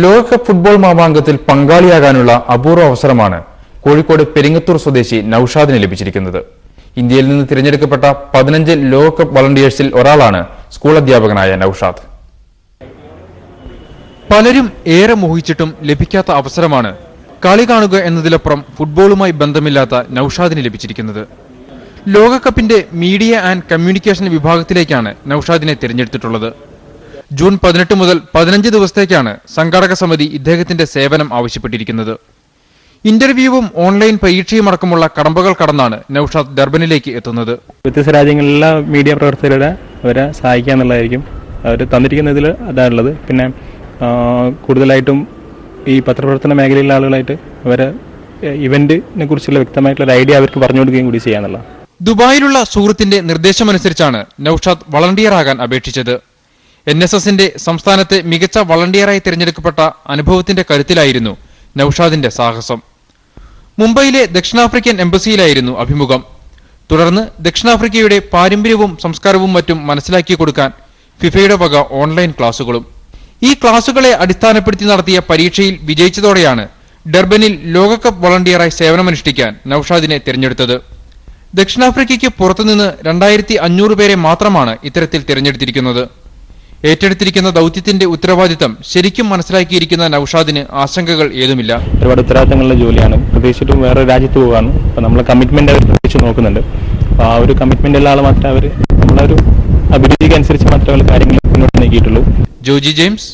ലോകകപ്പ് ഫുട്ബോൾ മാമാങ്കത്തിൽ പങ്കാളിയാകാനുള്ള അപൂർവ അവസരമാണ് കോഴിക്കോട് പെരിങ്ങത്തൂർ സ്വദേശി നൌഷാദിന് ലഭിച്ചിരിക്കുന്നത്. ഇന്ത്യയിൽ നിന്ന് തിരഞ്ഞെടുക്കപ്പെട്ട 15 ലോകകപ്പ് വളണ്ടിയേഴ്സിൽ ഒരാളാണ് സ്കൂൾ അധ്യാപകനായ നൌഷാദ്. പലരും ഏറെ മോഹിച്ചിട്ടും ലഭിക്കാത്ത അവസരമാണ് കളി കാണുക എന്നതിലപ്പുറം ഫുട്ബോളുമായി ബന്ധമില്ലാത്ത നൌഷാദിന് ലഭിച്ചിരിക്കുന്നത്. ലോകകപ്പിന്റെ മീഡിയ ആൻഡ് കമ്മ്യൂണിക്കേഷൻ വിഭാഗത്തിലേക്കാണ് നൌഷാദിനെ തിരഞ്ഞെടുത്തിട്ടുള്ളത്. ജൂൺ 18 മുതൽ 15 ദിവസത്തേക്കാണ് സംഘാടക സമിതി ഇദ്ദേഹത്തിന്റെ സേവനം ആവശ്യപ്പെട്ടിരിക്കുന്നത്. ഇന്റർവ്യൂവും ഓൺലൈൻ പരീക്ഷയും അടക്കമുള്ള കടമ്പകൾ കടന്നാണ് നൌഷാദ് ഡർബനിലേക്ക് എത്തുന്നത്. വ്യത്യസ്ത രാജ്യങ്ങളിലെ മീഡിയ പ്രവർത്തകരെ അവരെ സഹായിക്കുക എന്നുള്ളതായിരിക്കും അവർ തന്നിരിക്കുന്നതിൽ അതാണുള്ളത്. പിന്നെ കൂടുതലായിട്ടും ഈ പത്രപ്രവർത്തന മേഖലയിലുള്ള ആളുകളായിട്ട് അവരെ ഇവന്റിനെ കുറിച്ചുള്ള വ്യക്തമായിട്ടുള്ള ഒരു ഐഡിയ അവർക്ക് പറഞ്ഞു കൊടുക്കുകയും കൂടി ചെയ്യാനുള്ള. ദുബായിലുള്ള സുഹൃത്തിന്റെ നിർദ്ദേശമനുസരിച്ചാണ് നൌഷാദ് വളണ്ടിയർ ആകാൻ അപേക്ഷിച്ചത്. NSSന്റെ സംസ്ഥാനത്തെ മികച്ച വളണ്ടിയറായി തിരഞ്ഞെടുക്കപ്പെട്ട അനുഭവത്തിന്റെ കരുത്തിലായിരുന്നു നൌഷാദിന്റെ സാഹസം. മുംബൈയിലെ ദക്ഷിണാഫ്രിക്കൻ എംബസിയിലായിരുന്നു അഭിമുഖം. തുടർന്ന് ദക്ഷിണാഫ്രിക്കയുടെ പാരമ്പര്യവും സംസ്കാരവും മറ്റും മനസ്സിലാക്കി കൊടുക്കാൻ ഫിഫയുടെ വക ഓൺലൈൻ ക്ലാസുകളും. ഈ ക്ലാസുകളെ അടിസ്ഥാനപ്പെടുത്തി നടത്തിയ പരീക്ഷയിൽ വിജയിച്ചതോടെയാണ് ഡർബനിൽ ലോകകപ്പ് വളണ്ടിയറായി സേവനമനുഷ്ഠിക്കാൻ നൌഷാദിനെ തിരഞ്ഞെടുത്തത്. ദക്ഷിണാഫ്രിക്കയ്ക്ക് പുറത്തുനിന്ന് 2500 പേരെ മാത്രമാണ് ഇത്തരത്തിൽ തിരഞ്ഞെടുത്തിരിക്കുന്നത്. ഏറ്റെടുത്തിരിക്കുന്ന ദൌത്യത്തിന്റെ ഉത്തരവാദിത്തം ശരിക്കും മനസ്സിലാക്കിയിരിക്കുന്ന നൌഷാദിന് ആശങ്കകൾ ഏതുമില്ല. ഒരുപാട് ഉത്തരവാദിത്തങ്ങളുടെ ജോലിയാണ്. പ്രത്യേകിച്ചിട്ടും വേറെ രാജ്യത്ത് പോകാണ്. അപ്പൊ നമ്മളെ കമ്മിറ്റ്മെന്റ് അവർ പ്രത്യേകിച്ച് നോക്കുന്നുണ്ട്. അപ്പൊ ആ ഒരു കമ്മിറ്റ്മെന്റ് ഉള്ള ആൾ മാത്രമേ അവർ നമ്മളൊരു അഭിരുചിക്ക് അനുസരിച്ച് മാത്രമേ കാര്യങ്ങൾ മുന്നോട്ട് നീക്കിയിട്ടുള്ളൂ. ജോജി ജെയിംസ്.